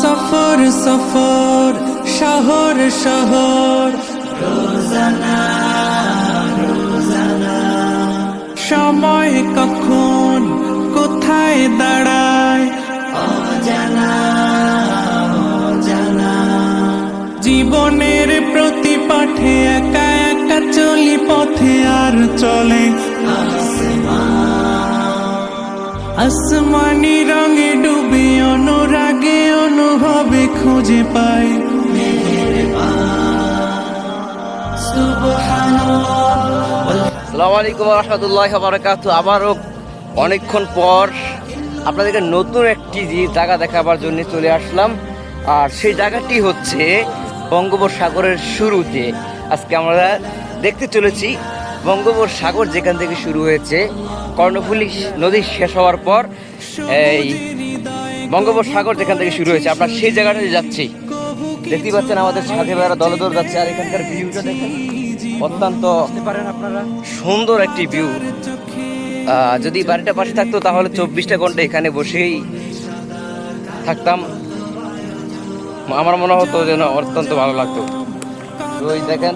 সফর সফর শহর শহর রোজানা রোজানা সময় কখন কোথায় দাঁড়ায় অজানা অজানা জীবনের প্রতি পাঠে একা একা চলি পথে আর চলে আসমানি রঙে ডুবে অনুরাগে অনুভবে খুঁজে পাই আসসালামু আলাইকুম ওয়া রাহমাতুল্লাহি ওয়া বারাকাতুহু। আবারও অনেকক্ষণ পর আপনাদেরকে নতুন একটি জায়গা দেখাবার জন্য চলে আসলাম। আর সেই জায়গাটি হচ্ছে বঙ্গোপসাগরের শুরুতে। আজকে আমরা দেখতে চলেছি বঙ্গোপসাগর যেখান থেকে শুরু হয়েছে, কর্ণফুলী নদী শেষ হওয়ার পর এই বঙ্গোপসাগর যেখান থেকে শুরু হয়েছে, আমরা সেই জায়গাটাতে যাচ্ছি। দেখতে পাচ্ছেন আমাদের সাথে ভাইরা দলে দলে যাচ্ছে। আর এখানকার ভিউটা দেখেন, অত্যন্ত আপনারা সুন্দর একটি ভিউ। যদি বাড়িটা পাশে থাকতো তাহলে 24টা ঘন্টা এখানে বসেই থাকতাম। আমার মনে হতো যেন অত্যন্ত ভালো লাগতো। তো ওই দেখেন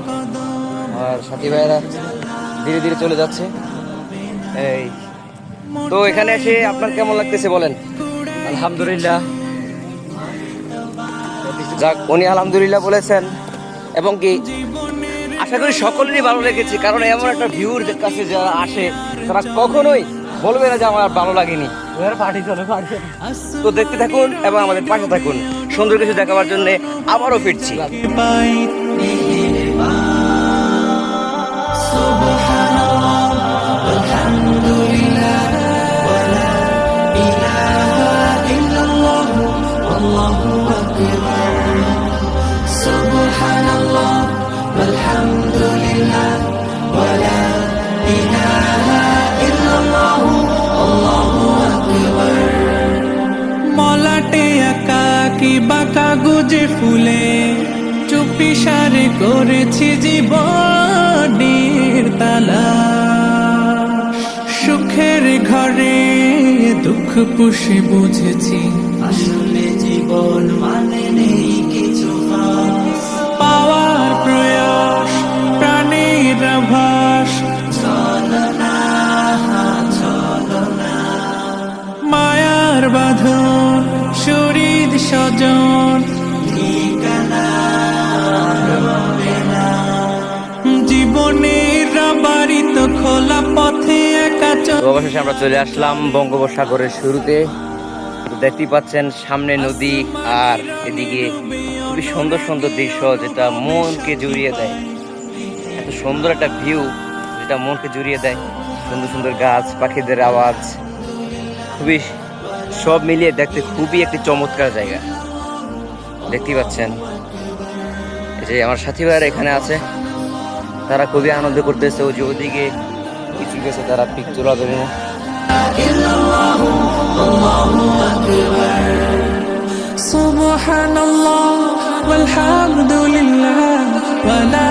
আর সাথী ভাইয়েরা ধীরে ধীরে চলে যাচ্ছে। এই তো এখানে এসে আপনার কেমন লাগতেছে বলেন? আলহামদুলিল্লাহ। যাক, উনি আলহামদুলিল্লাহ বলেছেন এবং কি আশা করি সকলেরই ভালো লেগেছে। কারণ এমন একটা ভিউর কাছে যারা আসে তারা কখনোই বলবে না যে আমার ভালো লাগেনি। তো দেখতে থাকুন এবং আমাদের পাশে থাকুন। সুন্দর কিছু দেখাবার জন্য আবারও ফিরছি। মলাটে একাকি বাঁকা গুজে ফুলে চুপি সারে করেছি জীবনের তালা। সুখের ঘরে দুঃখ পুষে বুঝেছি আসলে জীবন মানে নেই কিছু পাওয়ার প্রয়াস প্রাণের আভাস চলনা চলনা মায়ার বাঁধন শরীর স্বজন ঠিকানা জীবনের বাড়িত খোলা পথে একা অবশেষে আমরা চলে আসলাম বঙ্গোপসাগরের শুরুতে। দেখতে পাচ্ছেন সামনে নদী আর এদিকে খুবই সুন্দর সুন্দর দৃশ্য, যেটা মনকে জুড়িয়ে দেয়। এত সুন্দর একটা ভিউ যেটা মনকে জুড়িয়ে দেয়। সুন্দর সুন্দর গাছ, পাখিদের আওয়াজ, খুবই সব মিলিয়ে দেখতে খুবই একটি চমৎকার জায়গা। দেখতে পাচ্ছেন এই যে আমার সাথী ভাইরা এখানে আছে, তারা খুবই আনন্দ করতেছে। ওই যে ওদিকে কিছু গেছে, তারা পিক তোলাবে। সুবহানাল্লাহ ওয়ালহামদুলিল্লাহ ওয়ালা